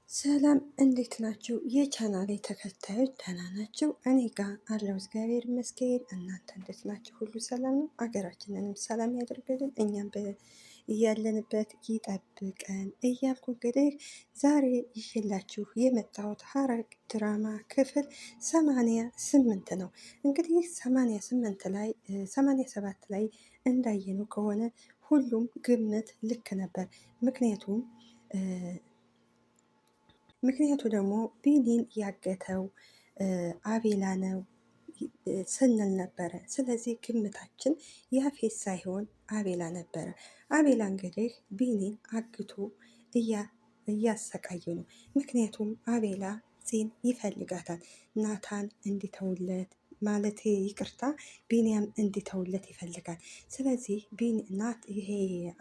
ሰላም እንዴት ናችሁ? የቻናሌ ተከታዮች ደህና ናቸው? እኔ ጋር አለው እግዚአብሔር ይመስገን። እናንተ እንዴት ናችሁ? ሁሉ ሰላም ነው? አገራችንንም ሰላም ያደርግልን፣ እኛም እያለንበት ይጠብቀን እያልኩ እንግዲህ ዛሬ ይዤላችሁ የመጣሁት ሐረግ ድራማ ክፍል 88 ነው። እንግዲህ 88 ላይ 87 ላይ እንዳየነው ከሆነ ሁሉም ግምት ልክ ነበር። ምክንያቱ ደግሞ ቢኒን ያገተው አቤላ ነው ስንል ነበረ። ስለዚህ ግምታችን ያፌት ሳይሆን አቤላ ነበረ። አቤላ እንግዲህ ቢኒን አግቶ እያሰቃየ ነው። ምክንያቱም አቤላ ፂን ይፈልጋታል። ናታን እንዲተውለት ማለት ይቅርታ፣ ቢኒያም እንዲተውለት ይፈልጋል። ስለዚህ ይሄ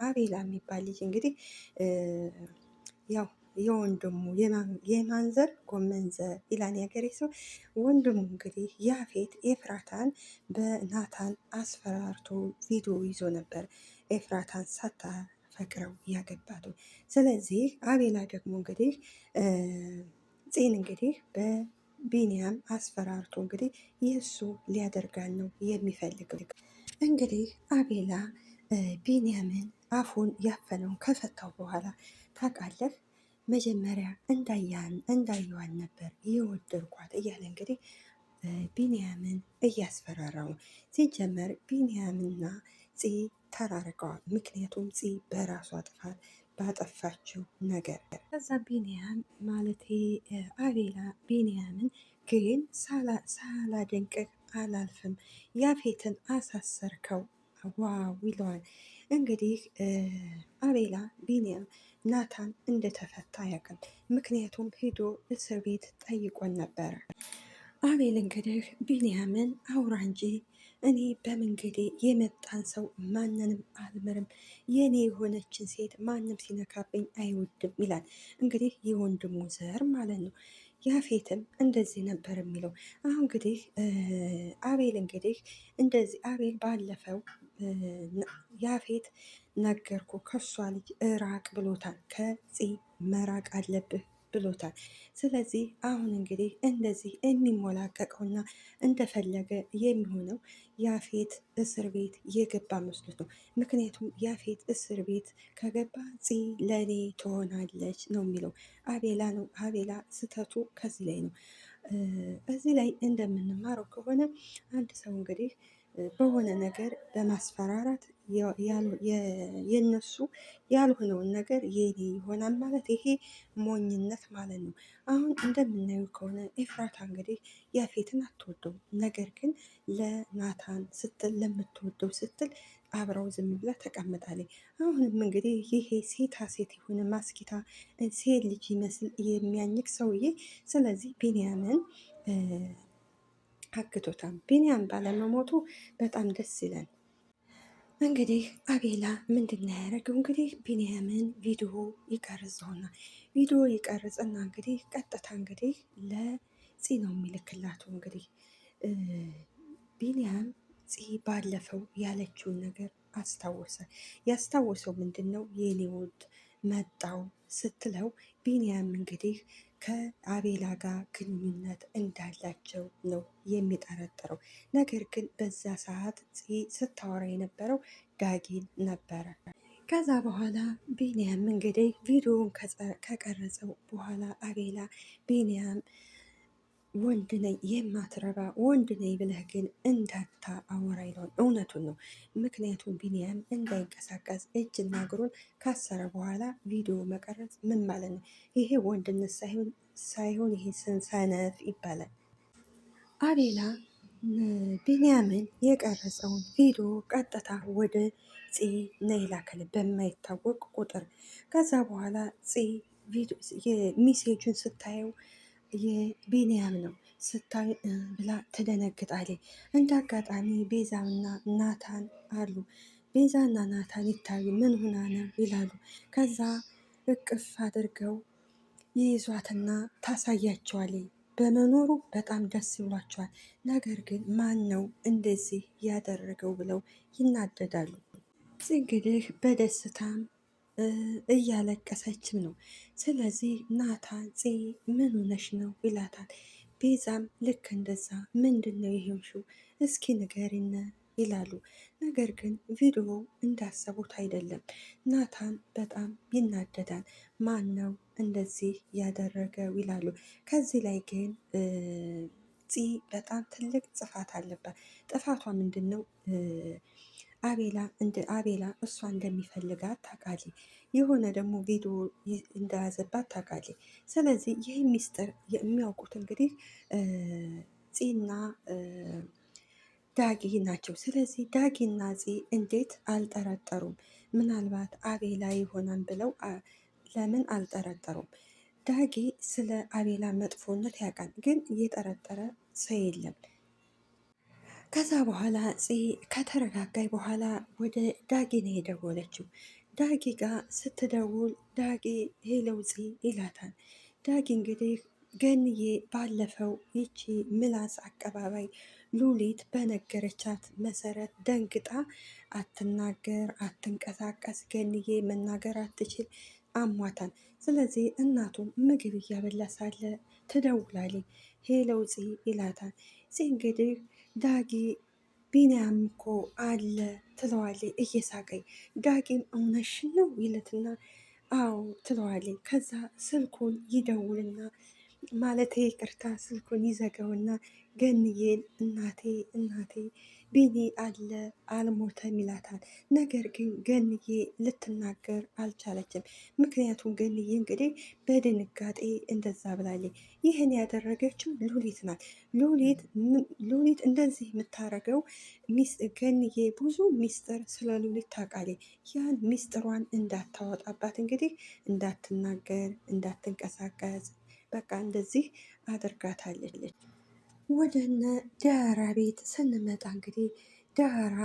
አቤላ የሚባል ልጅ እንግዲህ ያው የወንድሙ የማንዘር ጎመንዘር ይላል ያገሬ ሰው። ወንድሙ እንግዲህ ያፌት ኤፍራታን በናታን አስፈራርቶ ቪዲዮ ይዞ ነበር ኤፍራታን ሳታፈቅረው ያገባቱ። ስለዚህ አቤላ ደግሞ እንግዲህ ፂን እንግዲህ በቢኒያም አስፈራርቶ እንግዲህ የእሱ ሊያደርጋን ነው የሚፈልገው። እንግዲህ አቤላ ቢኒያምን አፉን ያፈነውን ከፈታው በኋላ ታውቃለህ፣ መጀመሪያ እንዳየዋን ነበር የወደድኳት እያለ እንግዲህ ቢኒያምን እያስፈራራው። ሲጀመር ቢኒያምና ፂ ተራርቀዋል። ምክንያቱም ፂ በራሷ ጥፋት ባጠፋችው ነገር። ከዛ ቢኒያም ማለት አቤላ ቢኒያምን ግን ሳላደንቅህ አላልፍም፣ ያፌትን አሳሰርከው ዋው ይለዋል። እንግዲህ አቤላ ቢኒያም ናታን እንደተፈታ ያውቃል። ምክንያቱም ሄዶ እስር ቤት ጠይቆን ነበረ። አቤል እንግዲህ ቢኒያምን አውራ እንጂ እኔ በመንገዴ የመጣን ሰው ማንንም አልምርም፣ የኔ የሆነችን ሴት ማንም ሲነካብኝ አይወድም ይላል። እንግዲህ የወንድሙ ዘር ማለት ነው። ያፌትም እንደዚህ ነበር የሚለው። አሁን እንግዲህ አቤል እንግዲህ እንደዚህ አቤል ባለፈው ያፌት ነገርኩ ከሷ ልጅ እራቅ ብሎታል። ከፂ መራቅ አለብህ ብሎታል። ስለዚህ አሁን እንግዲህ እንደዚህ የሚሞላቀቀውና እንደፈለገ የሚሆነው ያፌት እስር ቤት የገባ መስሎት ነው። ምክንያቱም ያፌት እስር ቤት ከገባ ፂ ለእኔ ትሆናለች ነው የሚለው አቤላ ነው። አቤላ ስህተቱ ከዚህ ላይ ነው። እዚህ ላይ እንደምንማረው ከሆነ አንድ ሰው እንግዲህ በሆነ ነገር በማስፈራራት የነሱ ያልሆነውን ነገር የኔ ይሆናል ማለት ይሄ ሞኝነት ማለት ነው። አሁን እንደምናየው ከሆነ ኤፍራታ እንግዲህ ያፌትን አትወደው፣ ነገር ግን ለናታን ስትል ለምትወደው ስትል አብረው ዝም ብላ ተቀምጣለች። አሁንም እንግዲህ ይሄ ሴታ ሴት የሆነ ማስኪታ ሴት ልጅ ይመስል የሚያኝክ ሰውዬ ስለዚህ ቢንያምን አግቶታል። ቢንያም ባለመሞቱ በጣም ደስ ይላል። እንግዲህ አቤላ ምንድን ነው ያደረገው? እንግዲህ ቢንያምን ቪዲዮ ይቀርጸውና እንግዲህ ቀጥታ እንግዲህ ለፂ ነው የሚልክላቱ። እንግዲህ ቢንያም ፂ ባለፈው ያለችውን ነገር አስታወሰ። ያስታወሰው ምንድን ነው? የኔ ውድ መጣው ስትለው ቢንያም እንግዲህ ከአቤላ ጋር ግንኙነት እንዳላቸው ነው የሚጠረጥረው። ነገር ግን በዛ ሰዓት ስታወራ የነበረው ዳጊን ነበረ። ከዛ በኋላ ቢንያም እንግዲህ ቪዲዮውን ከቀረጸው በኋላ አቤላ ቢንያም ወንድ ነኝ የማትረባ ወንድ ነኝ ብለህ ግን እንዳታ አወራ ይለዋል። እውነቱን ነው። ምክንያቱም ቢንያም እንዳይንቀሳቀስ እጅና እግሩን ካሰረ በኋላ ቪዲዮ መቀረጽ ምን ማለት ነው? ይሄ ወንድነት ሳይሆን ይሄ ሰነፍ ይባላል። አቤላ ቢንያምን የቀረጸውን ቪዲዮ ቀጥታ ወደ ፂ ነይ ላከል በማይታወቅ ቁጥር። ከዛ በኋላ ፂ ሚሴጁን ስታየው የቢንያም ነው ስታይ ብላ ትደነግጣለች። እንደ አጋጣሚ ቤዛና ናታን አሉ። ቤዛና ናታን ይታዩ ምን ሆና ነው ይላሉ። ከዛ እቅፍ አድርገው ይይዟትና ታሳያቸዋለች። በመኖሩ በጣም ደስ ብሏቸዋል። ነገር ግን ማን ነው እንደዚህ ያደረገው ብለው ይናደዳሉ። እንግዲህ በደስታም እያለቀሰችም ነው። ስለዚህ ናታን ምን ሆነሽ ነው ይላታል። ቤዛም ልክ እንደዛ ምንድን ነው ይሄውሽው እስኪ ንገሪን ይላሉ። ነገር ግን ቪዲዮ እንዳሰቡት አይደለም። ናታን በጣም ይናደዳል። ማን ነው እንደዚህ ያደረገው ይላሉ። ከዚህ ላይ ግን በጣም ትልቅ ጥፋት አለባት። ጥፋቷ ምንድን ነው? አቤላ እሷ እንደሚፈልጋት ታውቃለች። የሆነ ደግሞ ቪዲዮ እንደያዘባት ታውቃለች። ስለዚህ ይህ ሚስጥር የሚያውቁት እንግዲህ ፂና ዳጊ ናቸው። ስለዚህ ዳጊና እንዴት አልጠረጠሩም? ምናልባት አቤላ ይሆናል ብለው ለምን አልጠረጠሩም? ዳጊ ስለ አቤላ መጥፎነት ያውቃል፣ ግን እየጠረጠረ ሰው የለም። ከዛ በኋላ ከተረጋጋይ በኋላ ወደ ዳጊ ነው የደወለችው። ዳጊ ጋር ስትደውል ዳጊ ሄለው ይላታል። ዳጊ እንግዲህ ገንዬ ባለፈው ይቺ ምላስ አቀባባይ ሉሊት በነገረቻት መሰረት ደንግጣ አትናገር፣ አትንቀሳቀስ፣ ገንዬ መናገር አትችል፣ አሟታል። ስለዚህ እናቱ ምግብ እያበላ ሳለ ትደውላለች። ሄለው ይላታል። እንግዲህ ዳጊ ቢንያም እኮ አለ ትለዋለች እየሳቀኝ። ዳጊም እውነትሽን ነው ይለትና አዎ ትለዋለች። ከዛ ስልኩን ይደውልና ማለት ይቅርታ ስልኩን ይዘጋውና ገንዬን እናቴ ቢኒ አለ አልሞተም ይላታል። ነገር ግን ገንዬ ልትናገር አልቻለችም። ምክንያቱም ገንዬ እንግዲህ በድንጋጤ እንደዛ ብላለች። ይህን ያደረገችው ሉሊት ናት። ሉሊት እንደዚህ የምታደርገው ገንዬ ብዙ ሚስጥር ስለ ሉሊት ታውቃለች። ያን ሚስጥሯን እንዳታወጣባት እንግዲህ እንዳትናገር፣ እንዳትንቀሳቀስ በቃ እንደዚህ አድርጋታለች። ወደነ ዳራ ቤት ስንመጣ እንግዲህ ዳራ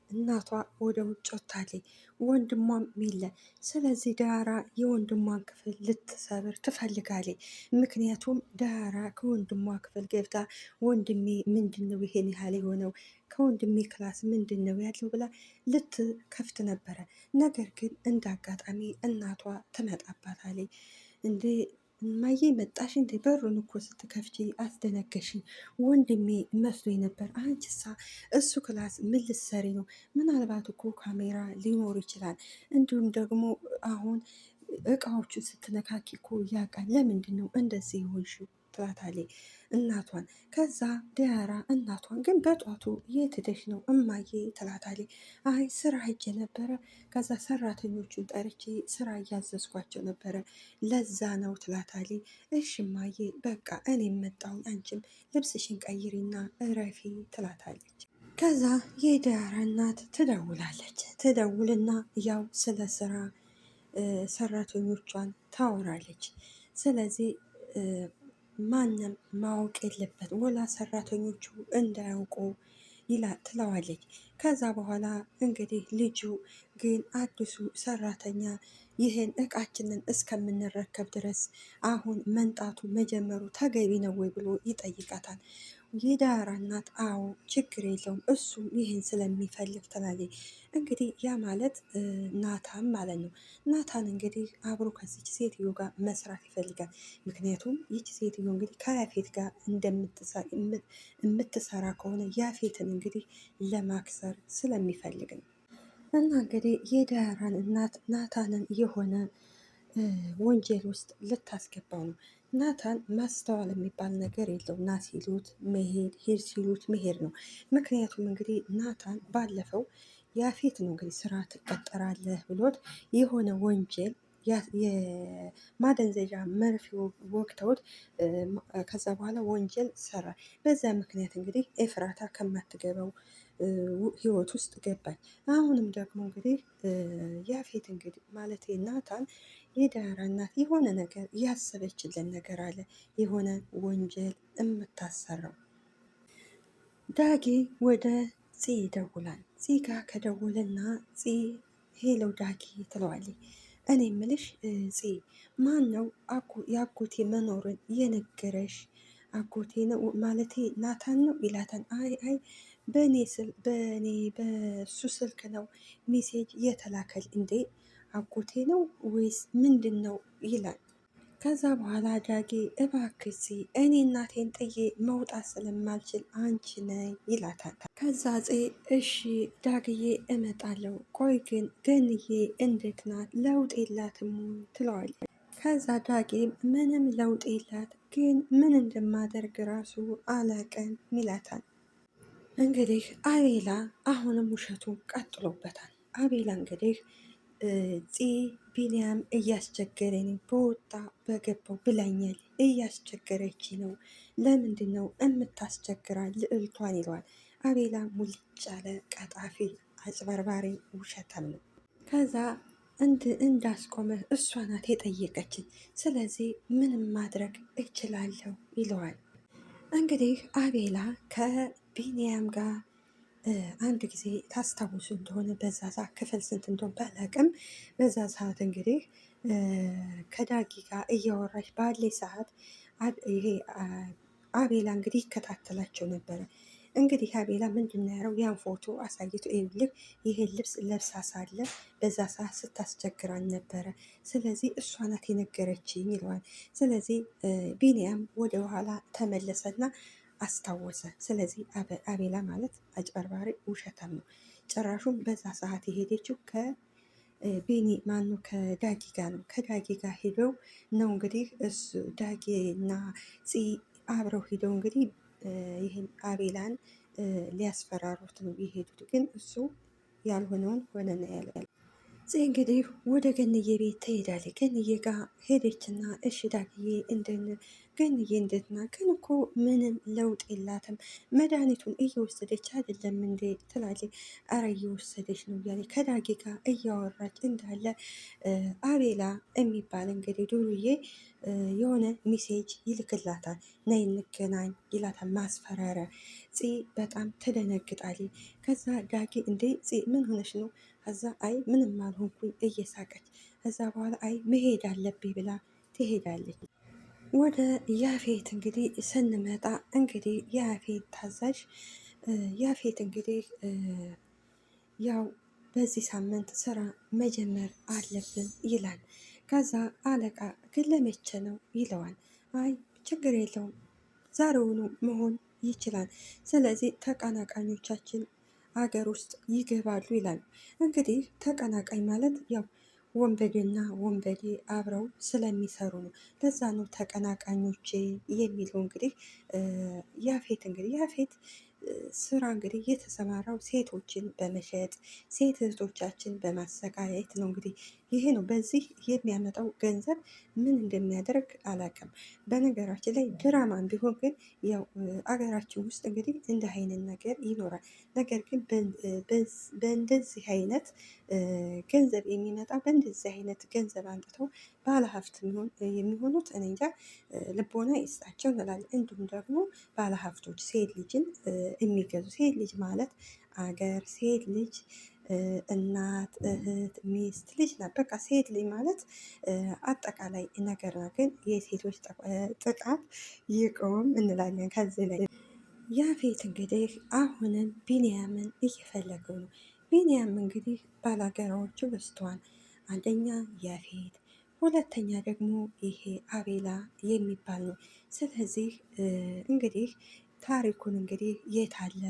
እናቷ ወደ ውጭ ወጥታለች፣ ወንድሟም የለ። ስለዚህ ዳራ የወንድሟን ክፍል ልትሰብር ትፈልጋለች። ምክንያቱም ዳራ ከወንድሟ ክፍል ገብታ ወንድሜ ምንድን ነው ይሄን ያህል የሆነው ከወንድሜ ክላስ ምንድን ነው ያለው ብላ ልትከፍት ነበረ። ነገር ግን እንደ አጋጣሚ እናቷ ትመጣባታለች። እንዴ እማዬ መጣሽ እንዴ? በሩን እኮ ስትከፍቺ አስደነገሽኝ። ወንድሜ መስሎኝ ነበር። አንቺሳ እሱ ክላስ ምን ልትሰሪ ነው? ምናልባት እኮ ካሜራ ሊኖር ይችላል። እንዲሁም ደግሞ አሁን እቃዎቹን ስትነካኪ እኮ ያውቃል። ለምንድን ነው እንደዚህ የሆንሽው? ትላታለች እናቷን። ከዛ ዲያራ እናቷን ግን በጧቱ የት ሄደሽ ነው እማዬ? ትላታለች። አይ ስራ ሄጄ ነበረ። ከዛ ሰራተኞቹን ጠርቼ ስራ እያዘዝኳቸው ነበረ፣ ለዛ ነው ትላታለች። እሽ እማዬ በቃ እኔም መጣሁ፣ አንቺም ልብስሽን ቀይሪና እረፊ ትላታለች። ከዛ የዲያራ እናት ትደውልና ያው ስለ ስራ ሰራተኞቿን ታወራለች። ስለዚህ ማንም ማወቅ የለበት ወላ ሰራተኞቹ እንዳያውቁ ትለዋለች። ከዛ በኋላ እንግዲህ ልጁ ግን አዲሱ ሰራተኛ ይህን እቃችንን እስከምንረከብ ድረስ አሁን መንጣቱ መጀመሩ ተገቢ ነው ወይ ብሎ ይጠይቃታል። የዳራ እናት አዎ ችግር የለውም እሱም ይህን ስለሚፈልግ ትላለች። እንግዲህ ያ ማለት ናታን ማለት ነው። ናታን እንግዲህ አብሮ ከዚች ሴትዮ ጋር መስራት ይፈልጋል። ምክንያቱም ይች ሴትዮ እንግዲህ ከያፌት ጋር የምትሰራ ከሆነ ያፌትን እንግዲህ ለማክሰር ስለሚፈልግ ነው። እና እንግዲህ የዳያራን እናት ናታንን የሆነ ወንጀል ውስጥ ልታስገባው ነው። ናታን ማስተዋል የሚባል ነገር የለው። ና ሲሉት መሄድ፣ ሄድ ሲሉት መሄድ ነው። ምክንያቱም እንግዲህ ናታን ባለፈው ያፌት ነው እንግዲህ ስራ ትቀጠራለህ ብሎት የሆነ ወንጀል የማደንዘዣ መርፌ ወቅተውት ከዛ በኋላ ወንጀል ሰራ። በዛ ምክንያት እንግዲህ ኤፍራታ ከማትገባው ህይወት ውስጥ ገባኝ። አሁንም ደግሞ እንግዲህ ያፌት እንግዲህ ማለት ናታን የዳራ እናት የሆነ ነገር ያሰበችለን ነገር አለ፣ የሆነ ወንጀል የምታሰራው። ዳጌ ወደ ይደውላል። ጋ ከደወለና ሄለው ዳጌ ትለዋለች። እኔ ምልሽ ማን ነው የአጎቴ መኖርን የነገረሽ? አጎቴ ነው ማለቴ ናታን ነው ይላታል። አይ በሱ ስልክ ነው ሜሴጅ የተላከል። እንዴ አጎቴ ነው ወይስ ምንድን ነው ይላል። ከዛ በኋላ ዳጊ እባክሲ እኔ እናቴን ጥዬ መውጣት ስለማልችል አንቺ ነይ ይላታል። ከዛ እሺ ዳግዬ እመጣለሁ፣ ቆይ ግን ገንዬ እንዴት ናት? ለውጥ የላትም ትለዋለች። ከዛ ዳጊም ምንም ለውጥ የላት ግን ምን እንደማደርግ ራሱ አላቅም ይላታል። እንግዲህ አቤላ አሁንም ውሸቱ ቀጥሎበታል። አቤላ እንግዲህ ፂ ቢንያም እያስቸገረኝ በወጣ በገባው ብላኛል፣ እያስቸገረች ነው። ለምንድን ነው የምታስቸግራ ልዕልቷን ይለዋል። አቤላ ሙልጭ ያለ ቀጣፊ አጭበርባሪ ውሸታም ነው። ከዛ እንዳስቆመ እሷ ናት የጠየቀችን፣ ስለዚህ ምንም ማድረግ እችላለሁ ይለዋል። እንግዲህ አቤላ ከቢንያም ጋር አንድ ጊዜ ታስታውሱ እንደሆነ በዛ ሰዓት ክፍል ስንት እንደሆነ ባላቅም፣ በዛ ሰዓት እንግዲህ ከዳጊ ጋር እያወራች ባለ ሰዓት ይሄ አቤላ እንግዲህ ይከታተላቸው ነበረ። እንግዲህ አቤላ ምንድን ነው ያለው? ያን ፎቶ አሳይቶ ይኸውልህ ይሄን ልብስ ለብሳ ሳለ በዛ ሰዓት ስታስቸግራን ነበረ፣ ስለዚህ እሷ ናት የነገረችኝ ይለዋል። ስለዚህ ቢንያም ወደ ኋላ ተመለሰና አስታወሰ። ስለዚህ አቤላ ማለት አጭበርባሪ ውሸታም ነው። ጭራሹም በዛ ሰዓት የሄደችው ከቤኒ ማኑ ከዳጊ ጋር ነው። ከዳጊ ጋር ሄደው ነው እንግዲህ እሱ ዳጊ እና ፂ አብረው ሄደው እንግዲህ ይህን አቤላን ሊያስፈራሩት ነው የሄዱት። ግን እሱ ያልሆነውን ሆነ ነው ያለ። እንግዲህ ወደ ገንዬ ቤት ትሄዳለች። ገንዬ ጋር ሄደችና እሺ ዳግዬ ገንዬ እንዴት ናት? ግን እኮ ምንም ለውጥ የላትም፣ መድኃኒቱን እየወሰደች አይደለም እንዴ ትላለች። አረ እየወሰደች ነው እያለ ከዳጊ ጋር እያወራች እንዳለ አቤላ የሚባል እንግዲህ ዱርዬ የሆነ ሚሴጅ ይልክላታል። ነይ እንገናኝ ይላታል። ማስፈራሪያ። ፂ በጣም ትደነግጣለች። ከዛ ዳጊ እንዴ ፂ ምን ሆነች ነው? ከዛ አይ ምንም አልሆንኩኝ እየሳቀች፣ ከዛ በኋላ አይ መሄድ አለብኝ ብላ ትሄዳለች። ወደ ያፌት እንግዲህ ስንመጣ እንግዲህ የያፌት ታዛዥ ያፌት እንግዲህ ያው በዚህ ሳምንት ስራ መጀመር አለብን ይላል። ከዛ አለቃ ግን ለመቼ ነው ይለዋል። አይ ችግር የለውም ዛሬውኑ መሆን ይችላል። ስለዚህ ተቀናቃኞቻችን አገር ውስጥ ይገባሉ ይላሉ። እንግዲህ ተቀናቃኝ ማለት ያው ወንበዴና ወንበዴ አብረው ስለሚሰሩ ነው። ለዛ ነው ተቀናቃኞቼ የሚለው። እንግዲህ ያፌት ስራ እንግዲህ የተሰማራው ሴቶችን በመሸጥ ሴት እህቶቻችን በማሰቃየት ነው። እንግዲህ ይሄ ነው። በዚህ የሚያመጣው ገንዘብ ምን እንደሚያደርግ አላውቅም። በነገራችን ላይ ድራማም ቢሆን ግን ያው አገራችን ውስጥ እንግዲህ እንደ አይነት ነገር ይኖራል። ነገር ግን በእንደዚህ አይነት ገንዘብ የሚመጣ በእንደዚህ አይነት ገንዘብ አንጥተው ባለሀብት የሚሆኑት እኔ እንጃ ልቦና ይስጣቸው እንላለን። እንዲሁም ደግሞ ባለሀብቶች ሴት ልጅን የሚገዙ ሴት ልጅ ማለት አገር ሴት ልጅ እናት፣ እህት፣ ሚስት ልጅ ናት። በቃ ሴት ልጅ ማለት አጠቃላይ ነገር ነው። ግን የሴቶች ጥቃት ይቆም እንላለን። ከዚህ ላይ ያፌት እንግዲህ አሁንም ቢንያምን እየፈለገው ነው። ቢንያም እንግዲህ ባላገራዎቹ በዝተዋል። አንደኛ ያፌት፣ ሁለተኛ ደግሞ ይሄ አቤላ የሚባል ነው። ስለዚህ እንግዲህ ታሪኩን እንግዲህ የት አለ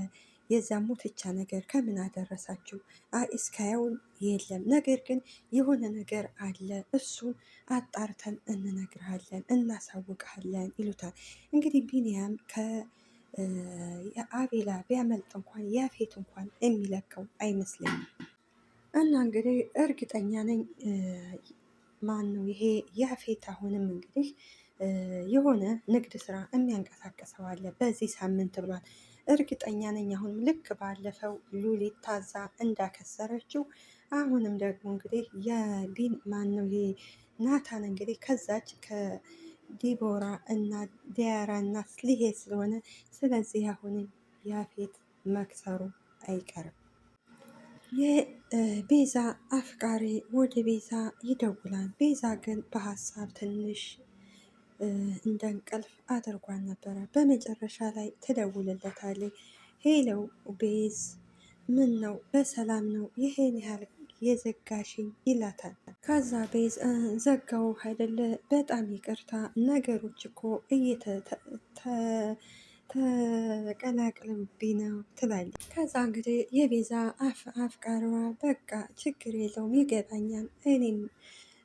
የዛ ሙትቻ ነገር ከምን አደረሳችሁ? እስካሁን የለም። ነገር ግን የሆነ ነገር አለ፣ እሱን አጣርተን እንነግርሃለን፣ እናሳውቅሃለን ይሉታል። እንግዲህ ቢንያም ከአቤላ ቢያመልጥ እንኳን ያፌት እንኳን የሚለቀው አይመስለኝም። እና እንግዲህ እርግጠኛ ነኝ ማን ነው ይሄ ያፌት አሁንም እንግዲህ የሆነ ንግድ ስራ የሚያንቀሳቅሰው አለ በዚህ ሳምንት ብሏል። እርግጠኛ ነኝ አሁንም ልክ ባለፈው ሉሊት ታዛ እንዳከሰረችው አሁንም ደግሞ እንግዲህ የቢን ማን ነው ይሄ ናታን እንግዲህ ከዛች ከዲቦራ እና ዲያራ እናት ሊሄድ ስለሆነ ስለዚህ አሁንም ያፌት መክሰሩ አይቀርም። የቤዛ አፍቃሪ ወደ ቤዛ ይደውላል። ቤዛ ግን በሀሳብ ትንሽ እንደ እንቅልፍ አድርጓን ነበረ። በመጨረሻ ላይ ትደውልለታለች። ሄለው ቤዝ ምን ነው በሰላም ነው? ይሄን ያህል የዘጋሽኝ ይላታል። ከዛ ቤዝ ዘጋው አይደለ በጣም ይቅርታ ነገሮች እኮ ተቀላቅለውብኝ ነው ትላለች። ከዛ እንግዲህ የቤዛ አፍቃሪዋ በቃ ችግር የለውም ይገባኛል፣ እኔም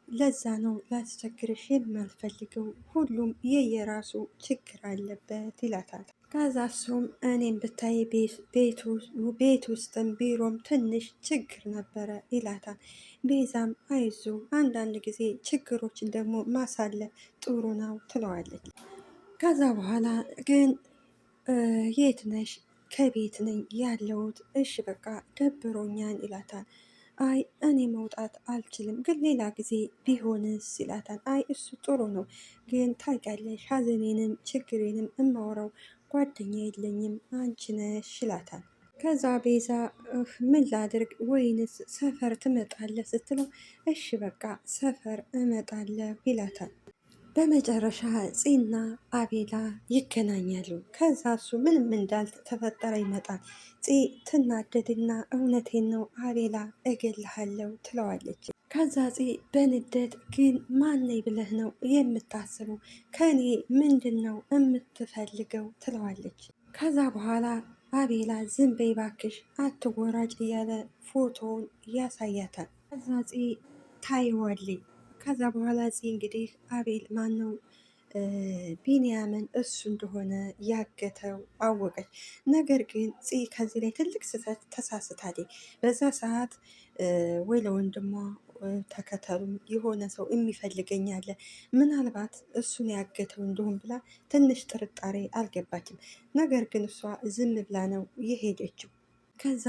ለዛ ነው ላስቸግርሽ የማልፈልገው፣ ሁሉም የየራሱ ችግር አለበት ይላታል። ከዛ እሱም እኔም ብታይ ቤት ውስጥም ቢሮም ትንሽ ችግር ነበረ ይላታል። ቤዛም አይዞ አንዳንድ ጊዜ ችግሮችን ደግሞ ማሳለፍ ጥሩ ነው ትለዋለች። ከዛ በኋላ ግን የት ነሽ? ከቤት ነኝ ያለሁት። እሺ በቃ ደብሮኛል ይላታል። አይ እኔ መውጣት አልችልም፣ ግን ሌላ ጊዜ ቢሆንስ ይላታል። አይ እሱ ጥሩ ነው፣ ግን ታውቂያለሽ ሐዘኔንም ችግሬንም እማወራው ጓደኛ የለኝም አንቺ ነሽ ይላታል። ከዛ ቤዛ ምን ላድርግ ወይንስ ሰፈር ትመጣለህ ስትለው እሺ በቃ ሰፈር እመጣለሁ ይላታል። በመጨረሻ ፂና አቤላ ይገናኛሉ። ከዛ እሱ ምንም እንዳልተፈጠረ ይመጣል። ፂ ትናደድና እውነቴን ነው አቤላ እገልሃለሁ ትለዋለች። ከዛ ፂ በንደት ግን ማነኝ ብለህ ነው የምታስበው? ከኔ ምንድን ነው የምትፈልገው? ትለዋለች። ከዛ በኋላ አቤላ ዝም በይ እባክሽ አትወራጭ እያለ ፎቶውን ያሳያታል። ከዛ ፂ ታይዋለች። ከዛ በኋላ ፂ እንግዲህ አቤል ማን ነው ቢንያምን እሱ እንደሆነ ያገተው አወቀች። ነገር ግን ፂ ከዚህ ላይ ትልቅ ስህተት ተሳስታለች። በዛ ሰዓት ወይ ለወንድሟ ተከተሉ የሆነ ሰው የሚፈልገኝ አለ ምናልባት እሱን ያገተው እንደሆን ብላ ትንሽ ጥርጣሬ አልገባችም። ነገር ግን እሷ ዝም ብላ ነው የሄደችው። ከዛ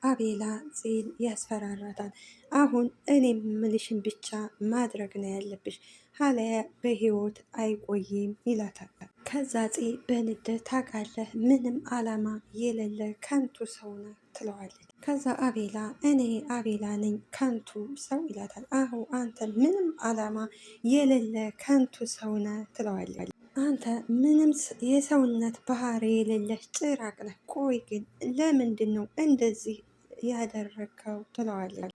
አቤላ ፂን ያስፈራራታል። አሁን እኔ ምልሽን ብቻ ማድረግ ነው ያለብሽ፣ ሀለያ በህይወት አይቆይም ይላታል። ከዛ ፂ በንደት ታውቃለህ ምንም አላማ የሌለ ከንቱ ሰው ነህ ትለዋለች። ከዛ አቤላ እኔ አቤላ ነኝ ከንቱ ሰው ይላታል። አሁ አንተ ምንም አላማ የሌለ ከንቱ ሰው ነህ ትለዋለች። አንተ ምንም የሰውነት ባህሪ የሌለህ ጭራቅ ነህ። ቆይ ግን ለምንድን ነው እንደዚህ ያደረግከው? ትለዋለች።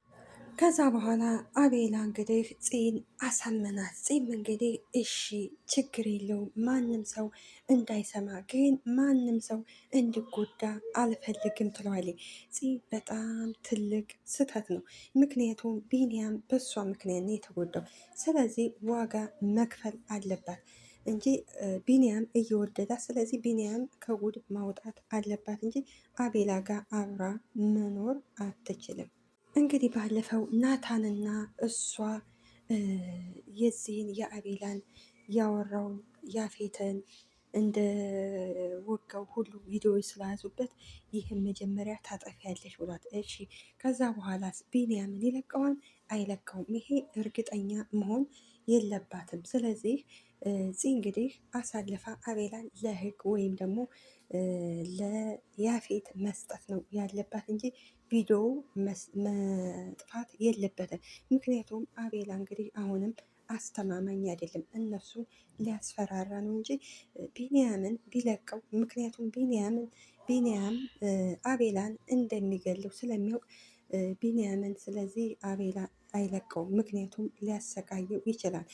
ከዛ በኋላ አቤላ እንግዲህ ፂን አሳመናት። ፂም እንግዲህ እሺ ችግር የለውም ማንም ሰው እንዳይሰማ፣ ግን ማንም ሰው እንዲጎዳ አልፈልግም ትለዋለች። ፂ በጣም ትልቅ ስህተት ነው። ምክንያቱም ቢንያም በሷ ምክንያት ነው የተጎዳው። ስለዚህ ዋጋ መክፈል አለባት እንጂ ቢንያም እየወደዳት፣ ስለዚህ ቢንያም ከጉድ ማውጣት አለባት እንጂ አቤላ ጋር አብራ መኖር አትችልም። እንግዲህ ባለፈው ናታንና እሷ የዚህን የአቤላን ያወራውን ያፌትን እንደ ወጋው ሁሉ ቪዲዮ ስለያዙበት ይህን መጀመሪያ ታጠፊያለሽ ብሏት፣ እሺ ከዛ በኋላ ቢንያምን ይለቀዋል አይለቀውም? ይሄ እርግጠኛ መሆን የለባትም። ስለዚህ እንግዲህ አሳልፋ አቤላን ለህግ ወይም ደግሞ ለያፌት መስጠት ነው ያለባት እንጂ ቪዲዮ መጥፋት የለበትም። ምክንያቱም አቤላ እንግዲህ አሁንም አስተማማኝ አይደለም፣ እነሱ ሊያስፈራራ ነው እንጂ ቢንያምን ቢለቀው፣ ምክንያቱም ቢንያም አቤላን እንደሚገለው ስለሚያውቅ ቢንያምን፣ ስለዚህ አቤላ አይለቀውም፣ ምክንያቱም ሊያሰቃየው ይችላል።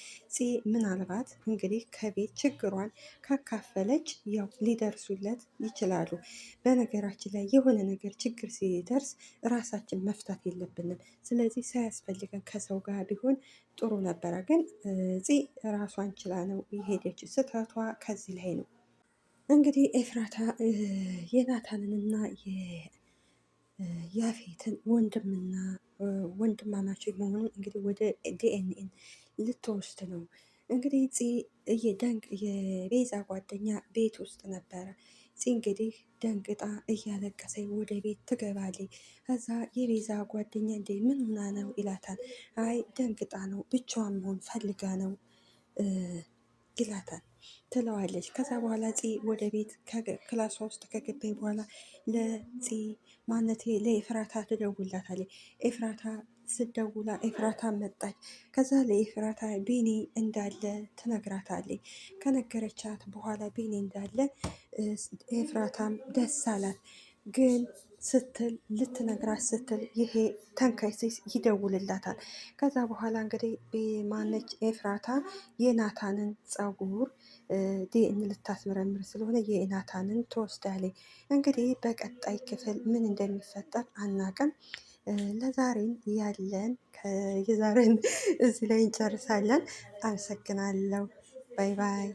ምናልባት እንግዲህ ከቤት ችግሯን ካካፈለች ያው ሊደርሱለት ይችላሉ። በነገራችን ላይ የሆነ ነገር ችግር ሲደርስ ራሳችን መፍታት የለብንም። ስለዚህ ሳያስፈልገን ከሰው ጋር ቢሆን ጥሩ ነበረ። ግን ራሷን ችላ ነው የሄደች። ስህተቷ ከዚህ ላይ ነው። እንግዲህ ኤፍራታ የናታንንና ያፌትን ወንድምና ወንድማማቾች መሆኑን እንግዲህ ወደ ዲኤንኤን ልትወስድ ነው። እንግዲህ የቤዛ ጓደኛ ቤት ውስጥ ነበረ። እንግዲህ ደንግጣ እያለቀሰኝ ወደ ቤት ትገባለች። ከዛ የቤዛ ጓደኛ እንዴ ምን ሆና ነው ይላታል። አይ ደንግጣ ነው ብቻዋን መሆን ፈልጋ ነው ይላታል ትለዋለች። ከዛ በኋላ ወደ ቤት ክላሷ ውስጥ ከገባኝ በኋላ ማነቴ ለኤፍራታ ትደውላታለች። ኤፍራታ ስደውላ ኤፍራታ መጣች። ከዛ ለኤፍራታ ቢኒ እንዳለ ትነግራታለች። ከነገረቻት በኋላ ቢኒ እንዳለ ኤፍራታም ደስ አላት። ግን ስትል ልትነግራት ስትል ይሄ ተንከሲስ ይደውልላታል። ከዛ በኋላ እንግዲህ ማነች ኤፍራታ የናታንን ጸጉር ዲኤን ልታስመረምር ስለሆነ የናታንን ትወስዳለች። እንግዲህ በቀጣይ ክፍል ምን እንደሚፈጠር አናቅም። ለዛሬን ያለን የዛሬን እዚህ ላይ እንጨርሳለን። አመሰግናለሁ። ባይ ባይ።